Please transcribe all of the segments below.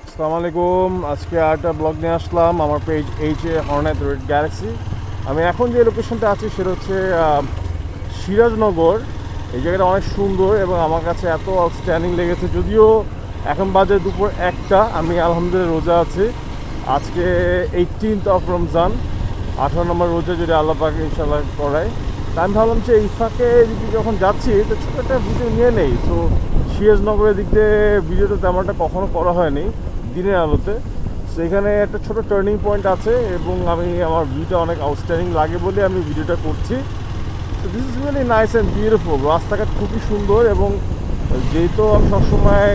আসসালামু আলাইকুম। আজকে আরেকটা ব্লগ নিয়ে আসলাম আমার পেজ এইচএ হর্নেট রেড গ্যালাক্সি। আমি এখন যে লোকেশনটা আছি সেটা হচ্ছে সিরাজনগর। এই জায়গাটা অনেক সুন্দর এবং আমার কাছে এত আউটস্ট্যান্ডিং লেগেছে। যদিও এখন বাজে দুপুর 1টা, আমি আলহামদুলিল্লাহ রোজা আছি। আজকে 18th অফ রমজান, 18 নম্বর রোজা যদি আল্লাহ পাক ইনশাল্লাহ করায়। তা আমি ভাবলাম যে এই ফাঁকে এদিকে যখন যাচ্ছি তো ছোটো একটা ভিডিও নিয়ে নেই। তো সিরাজনগরের দিক দিয়ে ভিডিওটা তেমনটা কখনো করা হয়নি দিনের আলোতে। সো এখানে একটা ছোটো টার্নিং পয়েন্ট আছে এবং আমি আমার ভিউটা অনেক আউটস্ট্যান্ডিং লাগে বলে আমি ভিডিওটা করছি। তো this is really nice and beautiful. রাস্তাঘাট খুবই সুন্দর এবং যেহেতু আমি সবসময়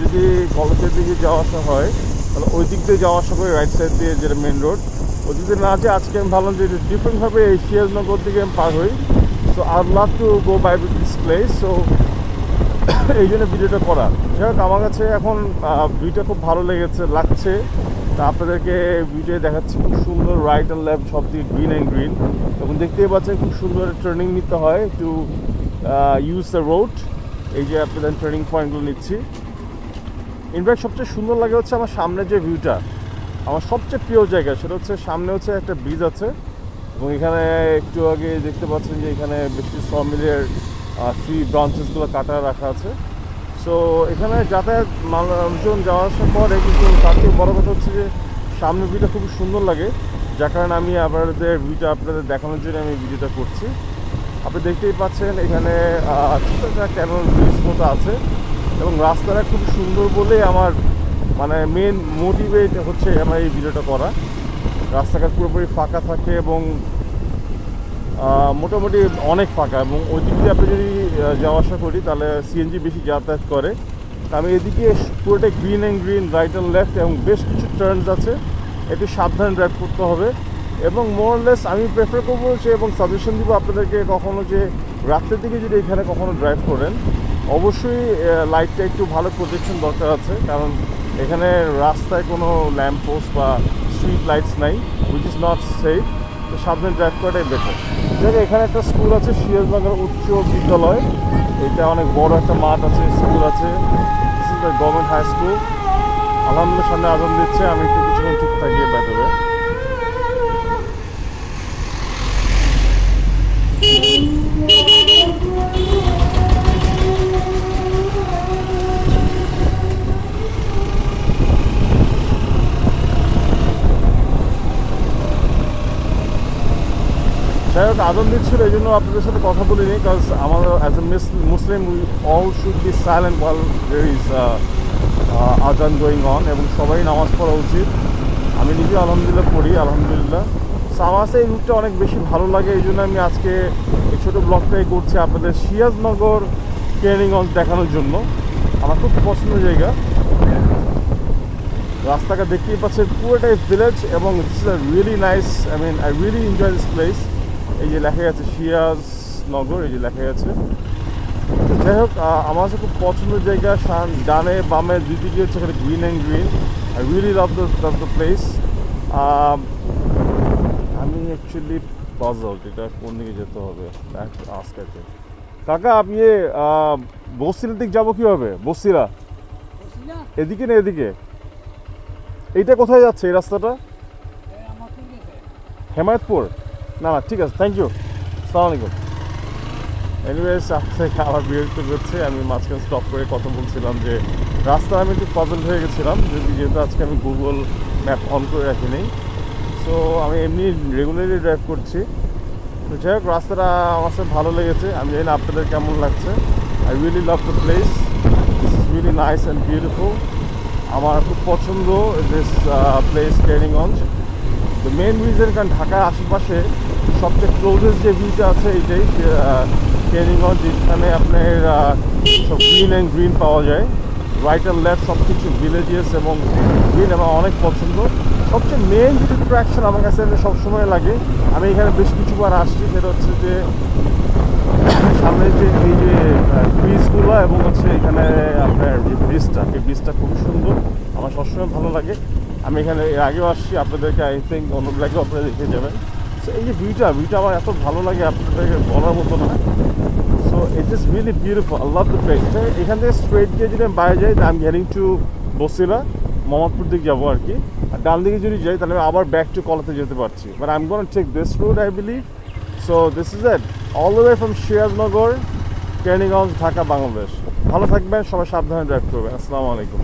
যদি কলেজের দিকে যাওয়া আসা হয় তাহলে ওই দিক দিয়ে যাওয়া আসা করি রাইট সাইড দিয়ে, যেটা মেন রোড। ওই দিক দিয়ে না যে আজকে আমি ভাবলাম যে ডিফারেন্টভাবে এই সিরাজনগর দিকে আমি পার হই। So I love to go by this place. সো এই জন্য ভিডিওটা করা। যাই হোক, আমার কাছে এখন ভিউটা খুব ভালো লাগছে। তা আপনাদেরকে ভিডিও দেখাচ্ছি। খুব সুন্দর রাইট অ্যান্ড লেফট সব দিকে গ্রিন অ্যান্ড গ্রিন এবং দেখতেই পাচ্ছেন খুব সুন্দর টার্নিং নিতে হয় টু ইউজ দ্য রোড। এই যে আপনাদের টার্নিং পয়েন্টগুলো নিচ্ছি। ইনফ্যাক্ট সবচেয়ে সুন্দর লাগে হচ্ছে আমার সামনে যে ভিউটা, আমার সবচেয়ে প্রিয় জায়গা সেটা হচ্ছে সামনে হচ্ছে একটা ব্রিজ আছে এবং এখানে একটু আগে দেখতে পাচ্ছেন যে এখানে বেশি সমিলের ট্রি ব্রাঞ্চেসগুলো কাটা রাখা আছে। সো এখানে যাতায়াত মানুষজন যাওয়া আসা করে, কিন্তু তার থেকে বড় কথা হচ্ছে যে সামনের ভিউটা খুব সুন্দর লাগে, যার কারণে আমি আপনাদের ভিউটা আপনাদের দেখানোর জন্য আমি ভিডিওটা করছি। আপনি দেখতেই পাচ্ছেন এখানে ছোটো একটা ক্যানোল ব্রিজ মতো আছে এবং রাস্তাটা খুব সুন্দর বলেই আমার মানে মেন মোটিভেট হচ্ছে আমার এই ভিডিওটা করা। রাস্তাঘাট পুরোপুরি ফাঁকা থাকে এবং মোটামুটি অনেক ফাঁকা এবং ওই দিক দিয়ে আপনি যদি যাওয়া আসা করি তাহলে সিএনজি বেশি যাতায়াত করে। আমি এদিকে পুরোটাই green and green, right and left এবং বেশ কিছু টার্নস আছে, একটু সাবধানে ড্রাইভ করতে হবে। এবং মোরলেস আমি প্রেফার করবো যে এবং সাজেশন দিব আপনাদেরকে কখনও যে রাত্রের দিকে যদি এখানে কখনো ড্রাইভ করেন অবশ্যই লাইটটা একটু ভালো প্রোটেকশন দরকার আছে, কারণ এখানে রাস্তায় কোনো ল্যাম্প পোস্ট বা স্ট্রিট লাইটস নাই, উইচ ইজ নট সেফ। তো সাবধানে ড্রাইভ করাটাই বেটার। যাই এখানে একটা স্কুল আছে, সিরাজনগর উচ্চ বিদ্যালয়। এটা অনেক বড় একটা মাঠ আছে, স্কুল আছে, গভর্নমেন্ট হাই স্কুল। আলহামদুলিল্লাহ সামনে আজান দিচ্ছে, আমি একটু কিছুক্ষণ ঠিক থাকি বেটারে। যাই হোক, আজান দিচ্ছিল এই জন্য আপনাদের সাথে কথা বলিনি, বিকজ আমার as a Muslim we all should be silent while there is আজান গোয়িং অন, এবং সবাই নামাজ পড়া উচিত। আমি নিজে আলহামদুলিল্লাহ পড়ি, আলহামদুলিল্লাহ। সো আমার কাছে এই রুটটা অনেক বেশি ভালো লাগে, এই জন্য আমি আজকে এই ছোটো ব্লগটাই করছি আপনাদের সিরাজনগর কেরানীগঞ্জ দেখানোর জন্য। আমার খুব পছন্দের জায়গা। রাস্তাটা দেখতেই পাচ্ছেন পুরোটাই ভিলেজ এবং this is a really nice, I mean I really enjoy this place. এই যে লেখা গেছে সিরাজনগর, এই যে লেখা গেছে। যাই হোক, আমার কাছে খুব পছন্দের জায়গা। ডানে বামে দুই দিকে হচ্ছে এখানে green and green. I really love the place. আমি অ্যাকচুয়ালি পাজলড, এটা কোন দিকে যেতে হবে আজকে। কাকা আপনি বসিলার দিক যাবো কীভাবে? বসিলা এদিকে না এদিকে? এইটা কোথায় যাচ্ছে এই রাস্তাটা? হেমায়তপুর? না না, ঠিক আছে, থ্যাংক ইউ, আসসালামু আলাইকুম। এনিওয়েজ, আপনাকে আবার বিরক্ত করছে। আমি মাঝখানে স্টপ করে কথা বলছিলাম যে রাস্তা আমি একটু পাজল হয়ে গেছিলাম, যেহেতু আজকে আমি গুগল ম্যাপ অন করে রাখিনি। সো আমি এমনি রেগুলারলি ড্রাইভ করছি। তো যাই হোক, রাস্তাটা আমার সাথে ভালো লেগেছে। আমি জানি না আপনাদের কেমন লাগছে। I really love the place, this is really nice and beautiful. আমার খুব পছন্দ this place Keraniganj. The main reason, কারণ ঢাকার আশেপাশে সবচেয়ে ক্লোজেস্ট যে ভিউটা আছে এইটাই কেরানীগঞ্জ, যেখানে আপনার সব গ্রিন অ্যান্ড গ্রিন পাওয়া যায়, রাইট অ্যান্ড লেফট সব কিছু ভিলেজেস এবং গ্রিন আমার অনেক পছন্দ। সবচেয়ে মেন যেটা অ্যাট্রাকশন আমার কাছে সবসময় লাগে, আমি এখানে বেশ কিছুবার আসছি, সেটা হচ্ছে যে সামনে যে এই যে ব্রিজগুলো এবং হচ্ছে এখানে আপনার যে ব্রিজটা, এই ব্রিজটা খুবই সুন্দর, আমার সবসময় ভালো লাগে। আমি এখানে এর আগেও আসছি, আপনাদেরকে আই থিঙ্ক অন্য ব্ল্যাগেও আপনারা দেখে যাবেন। সো এই যে ভিউটা আমার এত ভালো লাগে আপনাদেরকে বলার মতো না। So it is really beautiful, I love the place. এখান থেকে স্ট্রেট গিয়ে যদি আমি বাইরে যাই, I am heading to Basila. Mohammadpur দিকে যাবো আর কি। আর ডান দিকে যদি যাই তাহলে আমি আবার ব্যাক টু কলাতে যেতে পারছি, but I am gonna take this route I believe. So this is it, all the way from Sirajnagar, Keraniganj, Dhaka, Bangladesh. ভালো থাকবেন সবাই, সাবধানে ড্রাইভ করবেন। আসসালামু আলাইকুম।